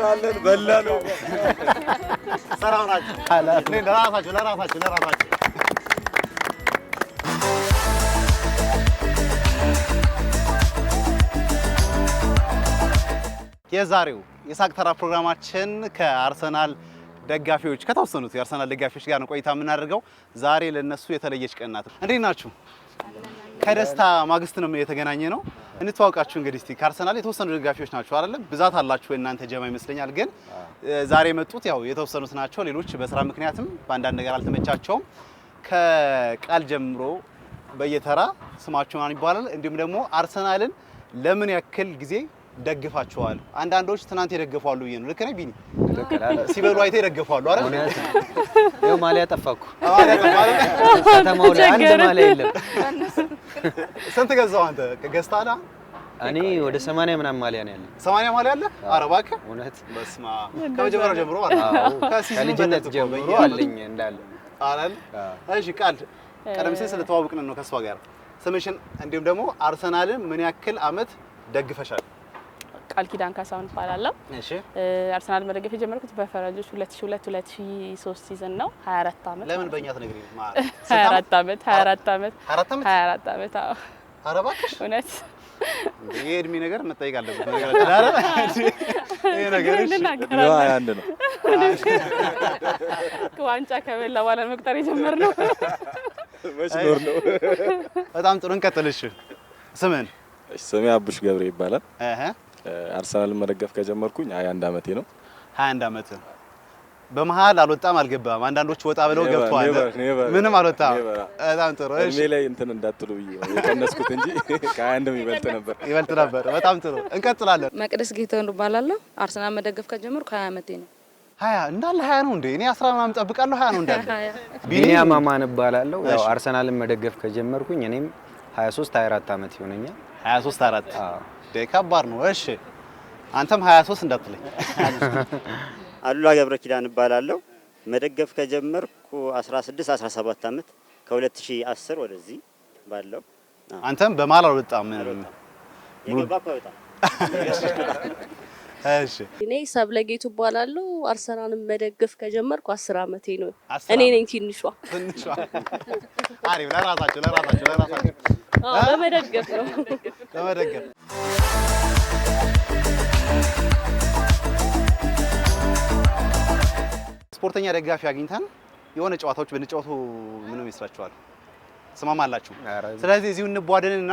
አለን በላሉ ሰላም ናችሁ ለራሳችሁ የዛሬው የሳቅ ተራ ፕሮግራማችን ከአርሰናል ደጋፊዎች ከተወሰኑት የአርሰናል ደጋፊዎች ጋር ነው ቆይታ የምናደርገው። ዛሬ ለነሱ የተለየች ቀን ናት። እንዴት ናችሁ? ከደስታ ማግስት ነው የተገናኘ ነው። እንተዋወቃችሁ እንግዲህ እስቲ ከአርሰናል የተወሰኑ ደጋፊዎች ናቸው አይደል? ብዛት አላችሁ እናንተ ጀማ ይመስለኛል። ግን ዛሬ የመጡት ያው የተወሰኑት ናቸው። ሌሎች በስራ ምክንያትም በአንዳንድ ነገር አልተመቻቸውም። ከቃል ጀምሮ በየተራ ስማቸው ማን ይባላል፣ እንዲሁም ደግሞ አርሰናልን ለምን ያክል ጊዜ ደግፋቸዋል። አንዳንዶች ትናንት ይደግፋሉ ይሄ ነው። ልክ ነኝ ቢኒ? ሲበሉ አይተ ይደግፋሉ አይደል? ይኸው ማሊያ ጠፋኩ። ከተማው ላይ አንድ ማሊያ የለም። ስንት ገዛው አንተ? ገዝታላ? እኔ ወደ 80 ምናምን ማሊያ ነው ያለኝ። 80 ማሊያ አለ? ኧረ እባክህ እውነት። በስመ አብ። ከመጀመሪያው ጀምሮ ማለት ነው። ከልጅነት ጀምሮ አለኝ እንዳለ አይደል? እሺ ቃል ቀደም ሲል ስለተዋወቅን ነው ከሷ ጋር። ስምሽን እንዲሁም ደግሞ አርሰናልን ምን ያክል አመት ደግፈሻል? ቃል ኪዳን ካሳሁን እባላለሁ። እሺ አርሰናል መደገፍ የጀመርኩት በፈረንጆች 2002-2003 ሲዝን ነው። 24 አመት። ለምን በእኛ ትነግሪኝ? 24 አመት 24 አመት 24 አመት። አዎ ኧረ እባክሽ እውነት የእድሜ ነገር መጠየቅ አለበት ነገር አይደል? ይሄ ነገር እሺ ነው አንድ ነው። ዋንጫ ከበላ በኋላ መቁጠር የጀመርነው መች ኖር ነው። በጣም ጥሩ እንቀጥልሽ። ስምን? ስሜ አቡሽ ገብሬ ይባላል። አርሰናልን መደገፍ ከጀመርኩኝ 21 አመቴ ነው። 21 አመት። በመሃል አልወጣም አልገባም። አንዳንዶች ወጣ ብለው ገብተዋል። ምንም አልወጣም። በጣም ጥሩ። እሺ እድሜ ላይ እንትን እንዳትሉ ብዬ ነው የቀነስኩት እንጂ ከ21 ይበልጥ ነበር። በጣም ጥሩ እንቀጥላለን። መቅደስ ጌታውን እባላለሁ። አርሰናል መደገፍ ከጀመርኩ 20 አመቴ ነው። 20 እንዳለ 20 ነው እንዴ? እኔ 10 ምናምን ጠብቃለሁ። 20 ነው እንዳለ። ቢኒያም አማን እባላለሁ። ያው አርሰናልን መደገፍ ከጀመርኩኝ እኔም 23 24 አመት ይሆነኛል። 23 4 አዎ ከባድ ነው። እሺ አንተም 23 እንዳትለኝ። አሉላ ገብረ ኪዳን እባላለሁ። መደገፍ ከጀመርኩ 16 17 አመት ከ2010 ወደዚህ ባለው። አንተም በማል አልወጣም። የገባኩ አይወጣም። እሺ እኔ ሰብለጌቱ እባላለሁ። አርሰናልን መደገፍ ከጀመርኩ 10 አመቴ ነው። እኔ ነኝ ትንሿ። አሪፍ። ለራሳችሁ በመደገፍ ነው። በመደገፍ ስፖርተኛ ደጋፊ አግኝተን የሆነ ጨዋታዎች ብንጫወቱ ምን ይመስላችኋል? ስማማላችሁ? ስለዚህ እዚሁ እንቧደንና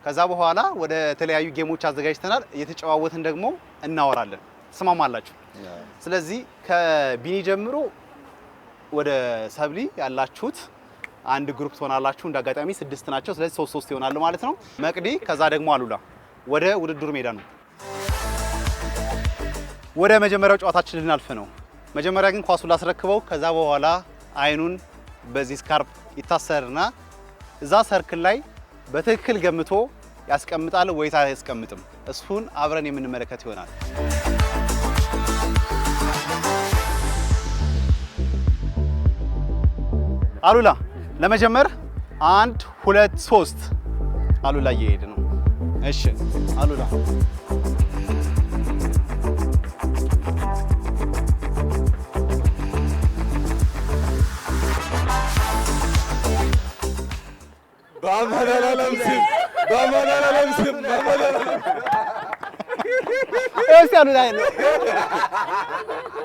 ከዛ በኋላ ወደ ተለያዩ ጌሞች አዘጋጅተናል። እየተጨዋወትን ደግሞ እናወራለን። ስማማላችሁ? ስለዚህ ከቢኒ ጀምሮ ወደ ሰብሊ ያላችሁት አንድ ግሩፕ ትሆናላችሁ። እንዳጋጣሚ 6 ናቸው። ስለዚህ 3 ይሆናሉ ማለት ነው። መቅዲ ከዛ ደግሞ አሉላ ወደ ውድድሩ ሜዳ ነው። ወደ መጀመሪያው ጨዋታችን ልናልፍ ነው። መጀመሪያ ግን ኳሱን ላስረክበው። ከዛ በኋላ አይኑን በዚህ ስካርፕ ይታሰርና እዛ ሰርክል ላይ በትክክል ገምቶ ያስቀምጣል ወይስ አያስቀምጥም? እሱን አብረን የምንመለከት ይሆናል። አሉላ ለመጀመር 1 2 3 አሉላ እየሄደ ነው። እሺ አሉላ ባማናላምስም እስቲ አሉላ ነው።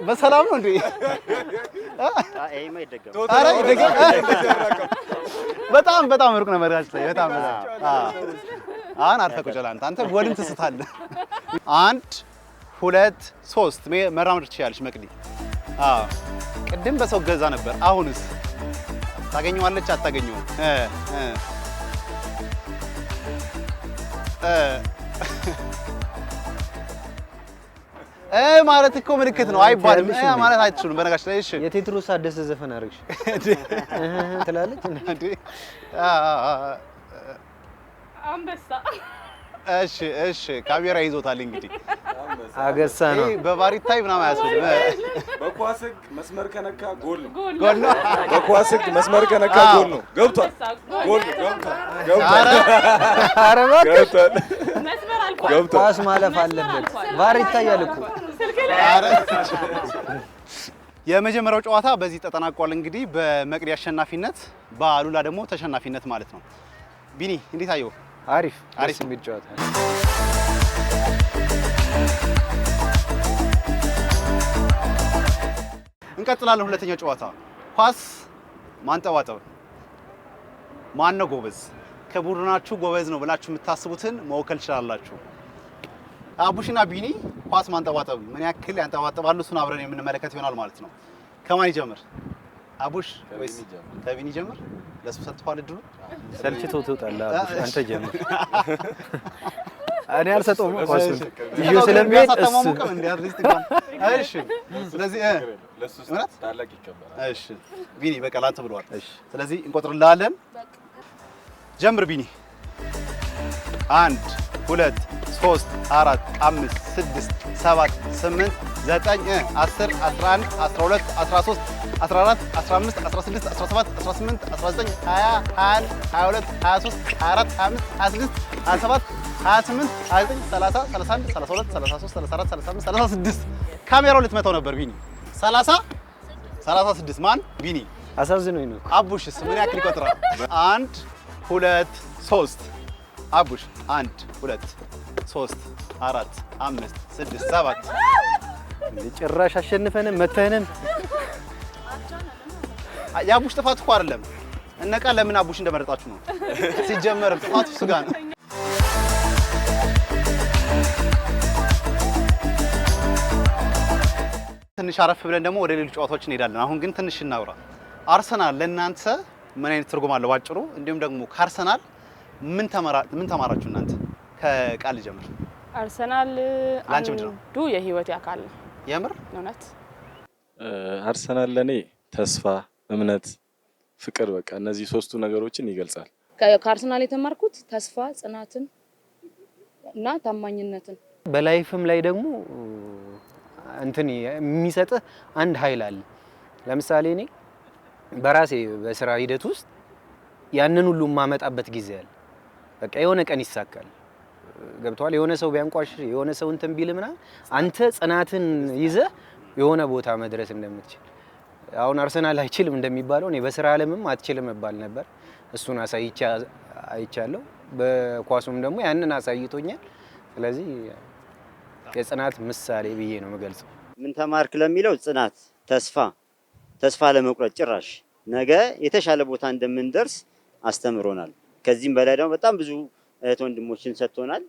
በሰላም ነው እንዴ? አይማ ይደገም። ኧረ ይደገም። በጣም ሩቅ ነው መርጋጭ ላይ በጣም አሁን አርፈህ ቁጭ ብለህ አንተ ጎልን ትስታለህ። 1 2 3 መራመድ ትችያለሽ መቅዲ። አዎ ቅድም በሰው ገዛ ነበር። አሁንስ ታገኘዋለች አታገኘውም? ማለት እኮ ምልክት ነው አይባልም። ማለት አይችሉም በነጋሽ ላይ። እሺ የቴዎድሮስ አደሰ ዘፈን አርግሽ ትላለች እንዴ? አንበሳ። እሺ ካሜራ ይዞታል እንግዲህ አገሳ ነው። በባር ይታይ ምናምን አያስፈልግም። በኳስ ህግ መስመር ከነካ ጎል ነው። ጎል ነው። በኳስ ህግ መስመር ከነካ ጎል ነው። ገብቷል። ጎል ነው። ገብቷል። ኧረ እባክህ ገብቷል። መስመር ኳስ ማለፍ አለበት። ቫር ይታያል እኮ። የመጀመሪያው ጨዋታ በዚህ ተጠናቋል። እንግዲህ በመቅዲ አሸናፊነት፣ በአሉላ ደግሞ ተሸናፊነት ማለት ነው። ቢኒ እንዴት አየው? አሪፍ የሚል ጨዋታ። እንቀጥላለን። ሁለተኛው ጨዋታ ኳስ ማንጠባጠብ። ማን ነው ጎበዝ? ከቡድናችሁ ጎበዝ ነው ብላችሁ የምታስቡትን መወከል ትችላላችሁ። አቡሽና ቢኒ ኳስ ማንጠባጠብ ምን ያክል ያንጠባጠባሉ እሱን አብረን የምንመለከት ይሆናል ማለት ነው። ከማን ይጀምር? አቡሽ ወይስ ከቢኒ ጀምር? ለሱ ሰጥቷል እድሉ። ሰልችቶ ትውጣለህ አቡሽ፣ አንተ ጀምር። እኔ አልሰጠውም ኳሱን ይዤ ስለሚሄድ አታማሙቀም እንዴ አትሊስት እንኳን። እሺ ስለዚህ ለሱስ ታላቅ ይከበራል። እሺ ቢኒ በቃ ላንተ ብለዋል። እሺ ስለዚህ እንቆጥርልሃለን። ጀምር ቢኒ። 1 2 3 4 5 6 7 8 9 10 11 12 13 14 15 16 17 18 19 20 21 22 23 24 25 26 27 28 29 30 31 32 33 34 35 36 ካሜራው ልትመታው ነበር ቢኒ። 36 ማን? ቢኒ። አሳዝኖኝ ነው። አቡሽስ ምን ያክል ይቆጥራል? 1 2 3 አቡሽ 1 2 3 4 5 6 7 ጭራሽ አሸንፈንም መተህንም። የአቡሽ ጥፋት እኮ አይደለም። እነቃ ለምን አቡሽ እንደመረጣችሁ ነው ሲጀመርም ጥፋቱ እሱ ጋር ነው። ትንሽ አረፍ ብለን ደግሞ ወደ ሌሎች ጨዋታዎች እንሄዳለን። አሁን ግን ትንሽ እናውራ። አርሰናል ለእናንተ ምን አይነት ትርጉም አለው ባጭሩ? እንዲሁም ደግሞ ከአርሰናል ምን ተማራችሁ እናንተ? ከቃል ጀምር። አርሰናል አንዱ የህይወት አካል ነው። የምር እውነት አርሰናል ለኔ ተስፋ፣ እምነት፣ ፍቅር በቃ እነዚህ ሶስቱ ነገሮችን ይገልጻል። ከአርሰናል የተማርኩት ተስፋ፣ ጽናትን እና ታማኝነትን። በላይፍም ላይ ደግሞ እንትን የሚሰጥህ አንድ ኃይል አለ። ለምሳሌ እኔ በራሴ በስራ ሂደት ውስጥ ያንን ሁሉ የማመጣበት ጊዜ አለ። በቃ የሆነ ቀን ይሳካል። ገብቷል። የሆነ ሰው ቢያንቋሽ የሆነ ሰው እንትን ቢል ምናምን አንተ ጽናትን ይዘህ የሆነ ቦታ መድረስ እንደምትችል አሁን አርሰናል አይችልም እንደሚባለው እኔ በስራ ዓለምም አትችልም እባል ነበር። እሱን አይቻለሁ። በኳሱም ደግሞ ያንን አሳይቶኛል። ስለዚህ የጽናት ምሳሌ ብዬ ነው የምገልጸው። ምን ተማርክ ለሚለው ጽናት፣ ተስፋ ለመቁረጥ ጭራሽ ነገ የተሻለ ቦታ እንደምንደርስ አስተምሮናል። ከዚህም በላይ ደግሞ በጣም ብዙ እህት ወንድሞችን ሰጥቶናል።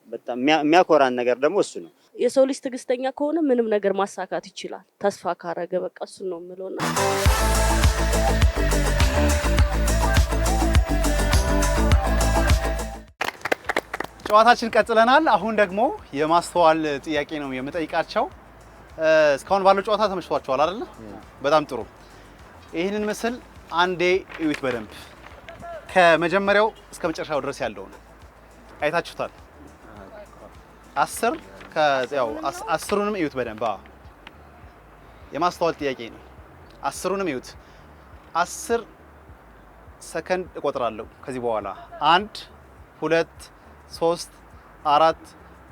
በጣም የሚያኮራን ነገር ደግሞ እሱ ነው። የሰው ልጅ ትዕግስተኛ ከሆነ ምንም ነገር ማሳካት ይችላል። ተስፋ ካረገ በቃ እሱ ነው የምለውና ጨዋታችን ቀጥለናል። አሁን ደግሞ የማስተዋል ጥያቄ ነው የምጠይቃቸው። እስካሁን ባለው ጨዋታ ተመችቷቸዋል አይደል? በጣም ጥሩ። ይህንን ምስል አንዴ እዩት በደንብ ከመጀመሪያው እስከ መጨረሻው ድረስ ያለውን አይታችሁታል። 10ሩንም እዩት በደንብ። የማስተዋል ጥያቄ ነው። 10ሩንም እዩት። 10 ሰከንድ እቆጥራለሁ ከዚህ በኋላ 1 2 3 4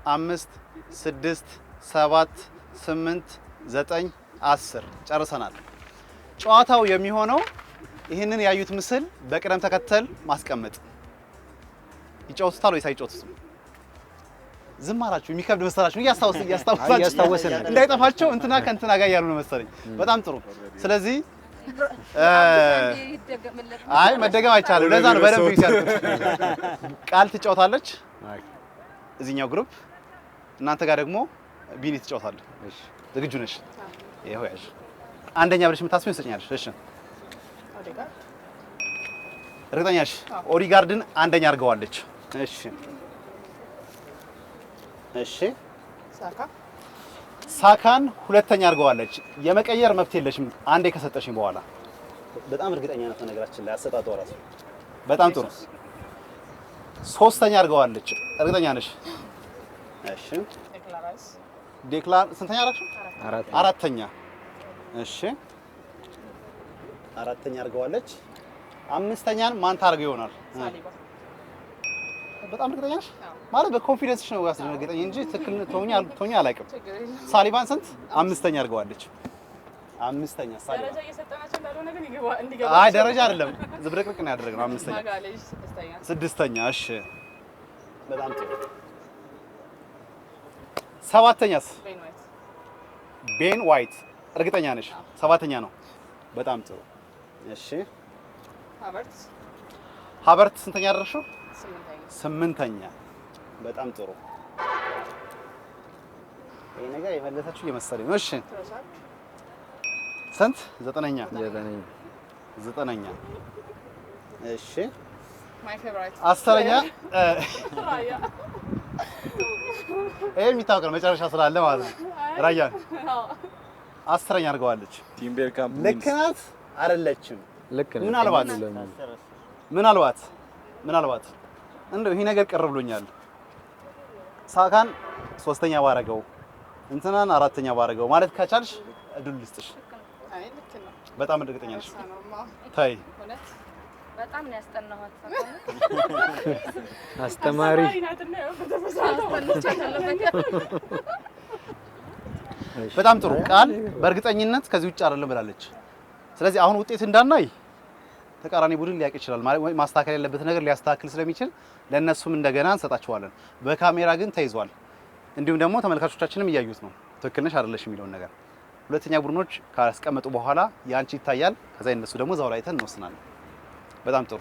5 6 7 8 9 10 ጨርሰናል። ጨዋታው የሚሆነው ይህንን ያዩት ምስል በቅደም ተከተል ማስቀመጥ። ይጫወቱታል ወይስ አይጫወቱትም? ዝም አላችሁ። የሚከብድ መሰላችሁ? እያስታወስን እንዳይጠፋቸው እንትና ከእንትና ጋር ያሉ ነው መሰለኝ። በጣም ጥሩ። ስለዚህ አይ መደገም አይቻልም። ለዛ ነው በደንብ ይያዙት። ቃል ትጫወታለች እዚህኛው ግሩፕ፣ እናንተ ጋር ደግሞ ቢኒ ትጫወታለች። እሺ ዝግጁ ነሽ? ይሄው ያዥ። አንደኛ ብለሽ የምታስቢው እንሰኛለሽ። እሺ እርግጠኛ ነሽ? ኦዲጋርድን አንደኛ አድርገዋለች። እሺ ሳካን ሁለተኛ አድርገዋለች። የመቀየር መብት የለሽም አንዴ ከሰጠሽኝ በኋላ። በጣም እርግጠኛ ናት ነገራችን ላይ አሰጣጧ ራሱ በጣም ጥሩ። ሶስተኛ አድርገዋለች። እርግጠኛ ነሽ? እሺ ዴክላር ስንተኛ አደረግሽው? አራተኛ። እሺ አራተኛ አድርገዋለች። አምስተኛን ማን ታርገው ይሆናል? በጣም እርግጠኛ ነሽ? ማለት በኮንፊደንስሽ ነው ያስደነገጠኝ እንጂ ትክክል ትሆኚ አላውቅም። ሳሊባን ስንት አምስተኛ አድርገዋለች። አምስተኛ ሳሊባን ደረጃ እየሰጠናቸው እንዳልሆነ ግን እንዲገባ አይ ደረጃ አይደለም ዝብርቅርቅ ነው ያደረግነው። አምስተኛ ማጋለጅ ስድስተኛ። እሺ በጣም ጥሩ። ሰባተኛስ? ቤን ዋይት እርግጠኛ ነሽ? ሰባተኛ ነው። በጣም ጥሩ። እሺ ሀበርት ስንተኛ አደረግሽው? ስምንተኛ። በጣም ጥሩ። ይሄ ነገር የመለሰችው እየመሰለኝ ነው። እሺ ስንት? ዘጠነኛ። ዘጠነኛ። እሺ አስረኛ። ይሄ የሚታወቅ ነው መጨረሻ ስላለ ማለት ነው። ራያ አስረኛ አድርገዋለች። ቲምቤር ካምፕ ልክ ናት አይደለችም? ልክ ነው። ምናልባት እንደው ይሄ ነገር ቅር ብሎኛል። ሳካን ሶስተኛ ባረገው እንትናን አራተኛ ባረገው ማለት ከቻልሽ እድል ልስጥሽ። በጣም እርግጠኛ ነሽ? ታይ በጣም ነው ያስጠናኋት። አስተማሪ በጣም ጥሩ ቃል በእርግጠኝነት ከዚህ ውጭ አይደለም ብላለች። ስለዚህ አሁን ውጤት እንዳናይ ተቃራኒ ቡድን ሊያውቅ ይችላል ማለት ማስተካከል ያለበት ነገር ሊያስተካክል ስለሚችል ለነሱም እንደገና እንሰጣቸዋለን። በካሜራ ግን ተይዟል። እንዲሁም ደግሞ ተመልካቾቻችንም እያዩት ነው ትክክል ነሽ አይደለሽ የሚለውን ነገር። ሁለተኛ ቡድኖች ካስቀመጡ በኋላ ያንቺ ይታያል። ከዛ እነሱ ደግሞ ዛው ላይ እንወስናለን። በጣም ጥሩ።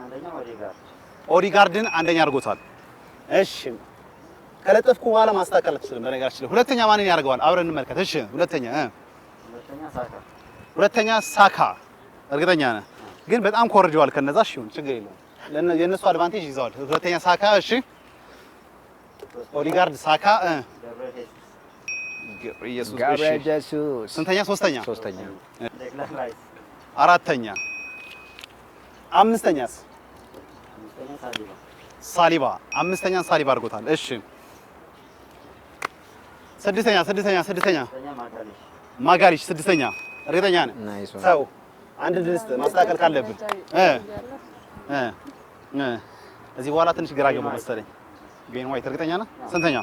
አንደኛ ኦዲጋርድን አንደኛ አድርጎታል። እሺ ከለጠፍኩ በኋላ ማስተካከል አትችልም። በነገራችን ላይ ሁለተኛ ማንን ያደርገዋል? አብረን እንመልከት። እሺ ሁለተኛ ሳካ እርግጠኛ ነህ? ግን በጣም ኮርጀዋል ከነዛ። እሺ ይሁን ችግር የለውም። የነሱ አድቫንቴጅ ይዘዋል። ሁለተኛ ሳካ። እሺ ኦዲጋርድ፣ ሳካ፣ ኢየሱስ። እሺ ስንተኛ? ሶስተኛ። አራተኛ። አምስተኛስ? ሳሊባ። አምስተኛን ሳሊባ አድርጎታል። እሺ ስድስተኛ ማጋሊሽ። ስድስተኛ እርግጠኛ ነህ? ሰው አንድ ድስት ማስተካከል ካለብን እዚህ በኋላ ትንሽ ግራ ገባ መሰለኝ። ቤን ዋይት እርግጠኛ ነህ? ስንተኛ?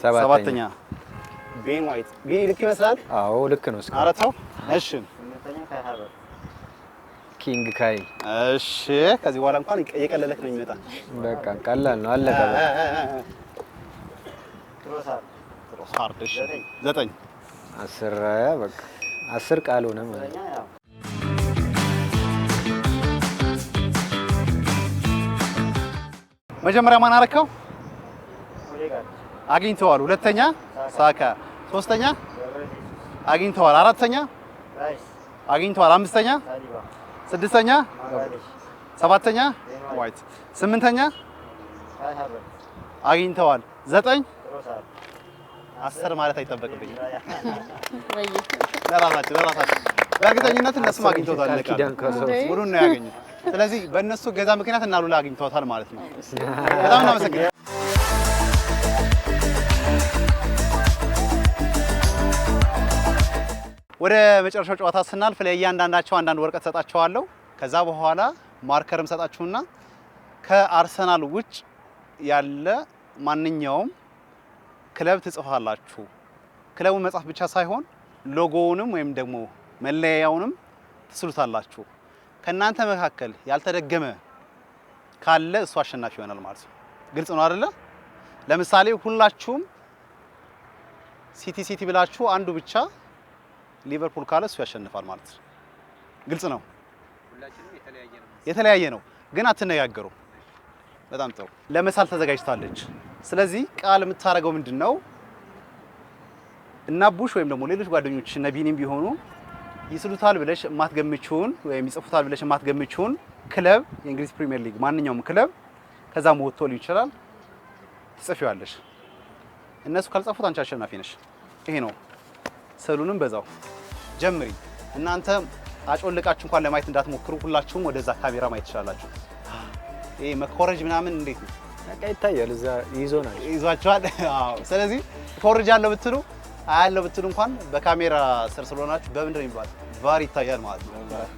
ሰባተኛ። ቤን ዋይት ልክ ይመስላል። አዎ ልክ ነው። አራተኛው። እሺ ኪንግ ካይ። እሺ ከዚህ በኋላ እንኳን እየቀለለክ ነው የሚመጣ። በቃ ቀላል ነው አለቀ። ትሮሳርድ። እሺ 9 10 በቃ 10 ቃል ሆነ ማለት ነው። መጀመሪያ ማን አረከው? አግኝተዋል። ሁለተኛ ሳካ። ሶስተኛ አግኝተዋል። አራተኛ አግኝተዋል። አምስተኛ፣ ስድስተኛ፣ ሰባተኛ ዋይት፣ ስምንተኛ አግኝተዋል። 9 10 ማለት አይጠበቅብኝ። ለራሳችን በእርግጠኝነት እነሱም አግኝተውታል። ሙሉን ነው ያገኙት። ስለዚህ በእነሱ ገዛ ምክንያት እና ሉላ አግኝተውታል ማለት ነው። በጣም እናመሰግናለን። ወደ መጨረሻው ጨዋታ ስናልፍ ለእያንዳንዳቸው አንዳንድ ወረቀት ሰጣቸዋለሁ። ከዛ በኋላ ማርከርም ሰጣችሁና ከአርሰናል ውጭ ያለ ማንኛውም ክለብ ትጽፋላችሁ። ክለቡን መጻፍ ብቻ ሳይሆን ሎጎውንም ወይም ደግሞ መለያውንም ትስሉታላችሁ። ከእናንተ መካከል ያልተደገመ ካለ እሱ አሸናፊ ይሆናል ማለት ነው። ግልጽ ነው አይደለ? ለምሳሌ ሁላችሁም ሲቲ ብላችሁ አንዱ ብቻ ሊቨርፑል ካለ እሱ ያሸንፋል ማለት ነው። ግልጽ ነው። የተለያየ ነው ግን አትነጋገሩ። በጣም ጥሩ። ለመሳል ተዘጋጅታለች። ስለዚህ ቃል የምታደርገው ምንድነው? እና ቡሽ ወይም ደግሞ ሌሎች ጓደኞች ነቢኒም ቢሆኑ ይስሉታል ብለሽ የማትገምቺውን ወይም ይጽፉታል ብለሽ የማትገምቺውን ክለብ የእንግሊዝ ፕሪሚየር ሊግ ማንኛውም ክለብ ከዛም ወጥቶ ሊሆን ይችላል ትጽፊዋለሽ። እነሱ ካልጻፉት አንቺ አሸናፊ ነሽ። ይሄ ነው። ስዕሉንም በዛው ጀምሪ። እናንተ አጮልቃችሁ እንኳን ለማየት እንዳትሞክሩ። ሁላችሁም ወደዛ ካሜራ ማየት ትችላላችሁ። ይሄ መኮረጅ ምናምን እንዴት ነው? በቃ ይታያል። እዛ ይዞናል፣ ይዟቸዋል። አዎ። ስለዚህ ኮረጅ አለው ብትሉ አያለው ብትሉ እንኳን በካሜራ ስር ስለሆናችሁ በምንድን ነው የሚባለው? ቫር ይታያል ማለት ነው።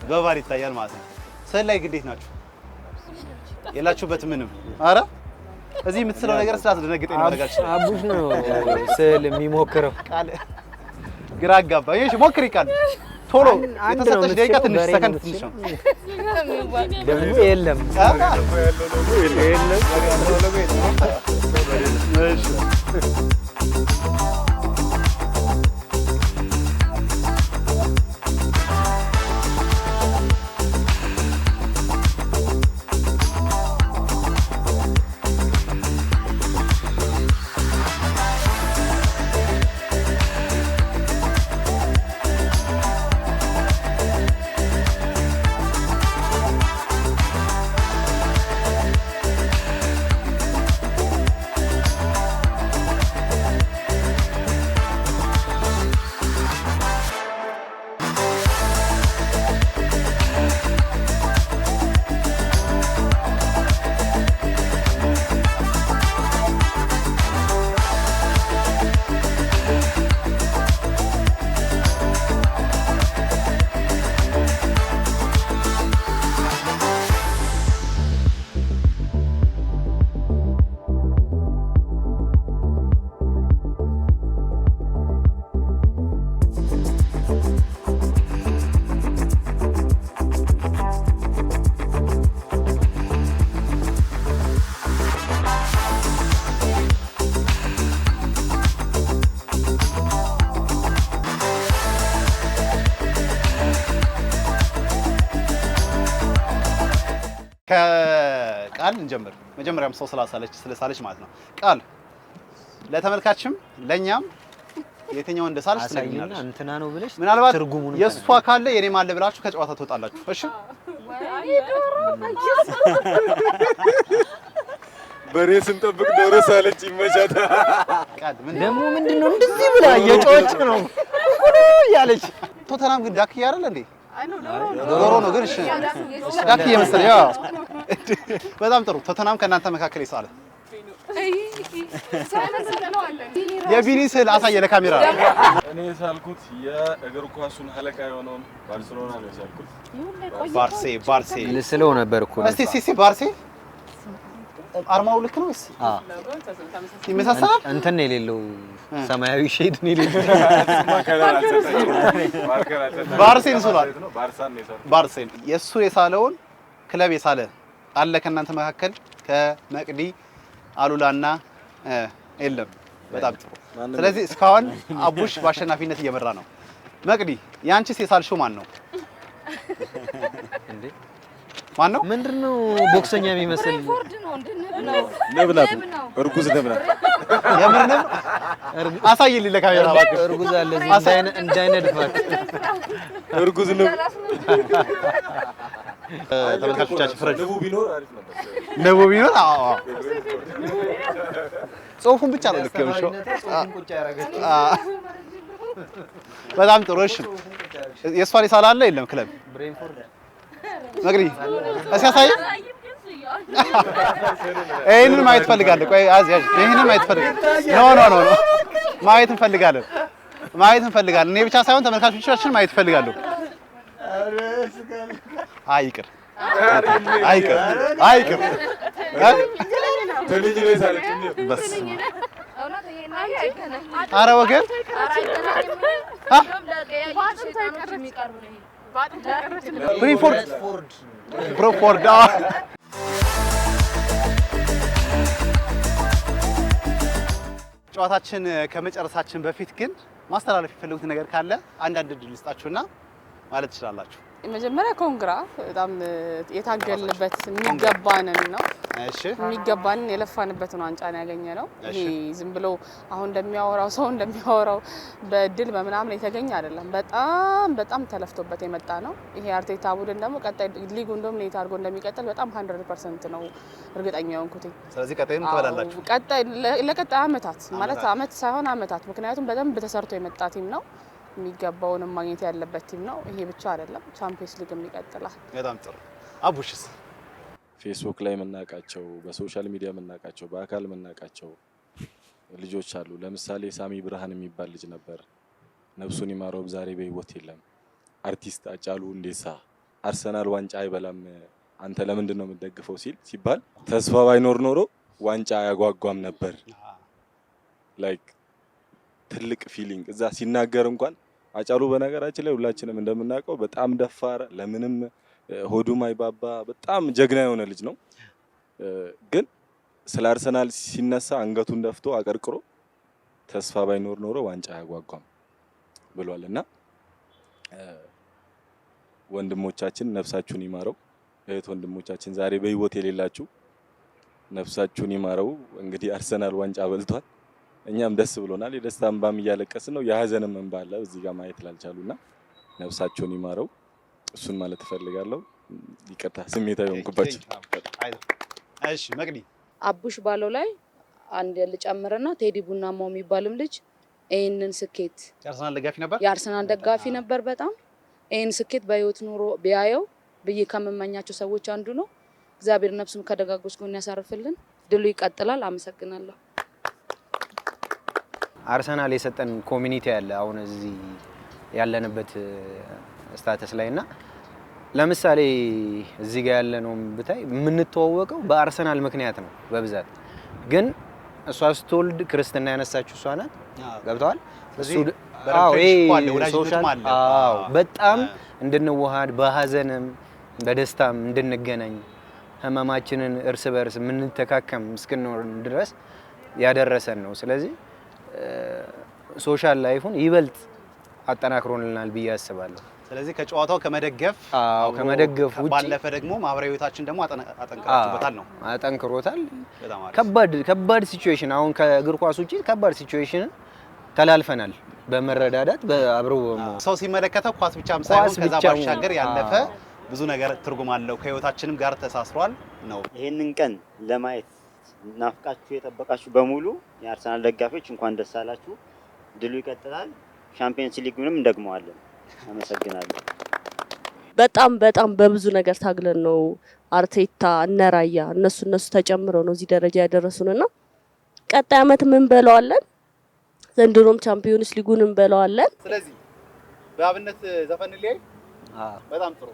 በቫር ይታያል ማለት ነው። ስዕል ላይ ግዴት ናችሁ። የላችሁበት ምንም። ኧረ እዚህ የምትስለው ነገር ስላስደነግጠኝ ነው አደረጋችሁ። አቡሽ ነው ስዕል የሚሞክረው ቃል ግራ አጋባኝ። እሺ ሞክሪ ቃል ቶሎ የተሰጠሽ ደቂቃ ትንሽ ሰከንድ ትንሽ ነው። ደግሞ የለም እሺ ከቃል እንጀምር። መጀመሪያም ሰው ስለሳለች ማለት ነው። ቃል ለተመልካችም ለኛም የትኛው እንደሳለች ትነግሪናለሽ። እንትና ነው ብለሽ ምናልባት የሷ ካለ የኔም አለ ብላችሁ ከጨዋታ ትወጣላችሁ። እሺ በሬ ስንጠብቅ ዶሮ ሳለች ይመቻታ። ቃል ደግሞ ምንድነው እንደዚህ ብላ እየጮኸች ነው ያለች። ቶተናም ግን ዳክዬ አይደል እንዴ? ዶሮ ነው ግን እሺ ዳክዬ መሰለኝ። ያው በጣም ጥሩ። ቶተናም ከእናንተ መካከል ይሳለ የቢኒ ስዕል አሳየ ለካሜራ። እኔ ሳልኩት የእግር ኳሱን ሀለቃ የሆነውን ባርሴሎና ነው ሳልኩት። ባርሴ ልስለው ነበር እኮ። እስቲ ባርሴ አርማው ልክ ነው ወይስ? ይመሳሰላል። እንትን ነው የሌለው ሰማያዊ ሼድ ነው የሌለው። ባርሴን ስሏል። ባርሴን የሱ የሳለውን ክለብ የሳለ አለ ከእናንተ መካከል ከመቅዲ አሉላና የለም። በጣም ጥሩ። ስለዚህ እስካሁን አቡሽ በአሸናፊነት እየመራ ነው። መቅዲ ያንቺስ የሳልሽው ማን ነው? እንዴ ማን ነው? ምንድነው ቦክሰኛ የሚመስል ንብ ናት። እርጉዝ ንብ ናት። የምር ንብ? አሳይልኝ ለካሜራ እባክህ። እርጉዝ አለ እዚህ እንዳይነድፋት። እርጉዝ ንብ። ተመልካቾቻችን ፍረዱ። ንቡ ቢኖር አሪፍ ነበር። ንቡ ቢኖር አዎ፣ ጽሁፉን ብቻ ነው ልክ የምሽው። በጣም ጥሩ። እሺ የእሷን የሳለ አለ የለም? ክለብ መቅዲ እስኪ አሳይ። ይሄንን ማየት ፈልጋለሁ። ቆይ አዝያዥ ይሄንን ማየት ፈልጋለሁ። ኖ ማየት እንፈልጋለን። እኔ ብቻ ሳይሆን ተመልካቾቻችን ማየት ፈልጋለሁ። አይቅር ተልጅ ነው ሳለች። በስ ኧረ ወገን ብሮፎርድ ጨዋታችን ከመጨረሳችን በፊት ግን ማስተላለፍ የፈለጉት ነገር ካለ አንዳንድ እድል ልስጣችሁና ማለት ትችላላችሁ። መጀመሪያ ኮንግራ በጣም የታገልንበት የሚገባንን ነው። እሺ የሚገባንን የለፋንበትን ዋንጫ ነው ያገኘነው። ይሄ ዝም ብሎ አሁን እንደሚያወራው ሰው እንደሚያወራው በድል በምናምን የተገኘ አይደለም። በጣም ተለፍቶበት የመጣ ነው። ይሄ አርቴታ ቡድን ደግሞ ቀጣይ ሊጉ ዶሚኔት አድርጎ እንደሚቀጥል በጣም 100% ነው እርግጠኛ የሆንኩት። ስለዚህ ቀጣይም ትበላላችሁ። ለቀጣይ አመታት ማለት አመት ሳይሆን አመታት፣ ምክንያቱም በደንብ ተሰርቶ የመጣ ቲም ነው። የሚገባውንም ማግኘት ያለበት ቲም ነው። ይሄ ብቻ አይደለም፣ ቻምፒየንስ ሊግም ይቀጥላል። በጣም ጥሩ። አቡሽስ? ፌስቡክ ላይ የምናውቃቸው፣ በሶሻል ሚዲያ የምናውቃቸው፣ በአካል የምናውቃቸው ልጆች አሉ። ለምሳሌ ሳሚ ብርሃን የሚባል ልጅ ነበር፣ ነፍሱን ይማረው፣ ዛሬ በህይወት የለም። አርቲስት አጫሉ ሁንዴሳ አርሰናል ዋንጫ አይበላም አንተ ለምንድን ነው የምትደግፈው ሲባል ተስፋ ባይኖር ኖሮ ዋንጫ ያጓጓም ነበር። ላይክ ትልቅ ፊሊንግ እዛ ሲናገር እንኳን አጫሉ በነገራችን ላይ ሁላችንም እንደምናውቀው በጣም ደፋር ለምንም ሆዱ ማይባባ በጣም ጀግና የሆነ ልጅ ነው። ግን ስለ አርሰናል ሲነሳ አንገቱን ደፍቶ አቀርቅሮ ተስፋ ባይኖር ኖሮ ዋንጫ ያጓጓም ብሏልና ወንድሞቻችን ነፍሳችሁን ይማረው። እህት ወንድሞቻችን ዛሬ በህይወት የሌላችሁ ነፍሳችሁን ይማረው። እንግዲህ አርሰናል ዋንጫ በልቷል። እኛም ደስ ብሎናል። የደስታ እንባም እያለቀስን ነው። የሀዘንም እንባ አለ እዚህ ጋር ማየት ላልቻሉና ነፍሳችሁን ይማረው። እሱን ማለት እፈልጋለሁ። ይቅርታ ስሜታዊ ሆንኩባችሁ። እሺ መቅዲ አቡሽ ባለው ላይ አንድ ልጨምርና ቴዲ ቡናማው የሚባልም ልጅ ይሄንን ስኬት የአርሰናል ደጋፊ ነበር በጣም ይሄን ስኬት በህይወት ኑሮ ቢያየው ብዬ ከመመኛቸው ሰዎች አንዱ ነው። እግዚአብሔር ነፍሱን ከደጋጎች ጎን ያሳርፍልን። ድሉ ይቀጥላል። አመሰግናለሁ። አርሰናል የሰጠን ኮሚኒቲ ያለ አሁን እዚህ ያለንበት ስታተስ ላይና ለምሳሌ እዚህ ጋር ያለነው ብታይ የምንተዋወቀው በአርሰናል ምክንያት ነው በብዛት። ግን እሷ ስትወልድ ክርስትና ያነሳችው እሷ ናት። ገብተዋል። በጣም እንድንዋሃድ በሀዘንም በደስታም እንድንገናኝ ህመማችንን እርስ በርስ የምንተካከም እስክንኖር ድረስ ያደረሰን ነው። ስለዚህ ሶሻል ላይፉን ይበልጥ አጠናክሮልናል ብዬ አስባለሁ። ስለዚህ ከጨዋታው ከመደገፍ ውጪ ባለፈ ደግሞ ማህበራዊ ህይወታችን ደግሞ አጠንክሮታል ነው አጠንክሮታል። ከባድ ሲቹዌሽን አሁን ከእግር ኳስ ውጪ ከባድ ሲቹዌሽንን ተላልፈናል በመረዳዳት በአብሮ ሰው ሲመለከተው ኳስ ብቻም ሳይሆን ከዛ ባሻገር ያለፈ ብዙ ነገር ትርጉም አለው ከህይወታችንም ጋር ተሳስሯል ነው። ይሄንን ቀን ለማየት ናፍቃችሁ የጠበቃችሁ በሙሉ የአርሰናል ደጋፊዎች እንኳን ደስ አላችሁ። ድሉ ይቀጥላል። ሻምፒየንስ ሊጉንም እንደግመዋለን። አመሰግናለሁ። በጣም በብዙ ነገር ታግለን ነው አርቴታ እነራያ እነሱ ተጨምረው ነው እዚህ ደረጃ ያደረሱንና ቀጣይ አመት ምን በለዋለን ዘንድሮም ቻምፒየንስ ሊጉን እንበለዋለን። ስለዚህ በአብነት ዘፈን ላይ በጣም ጥሩ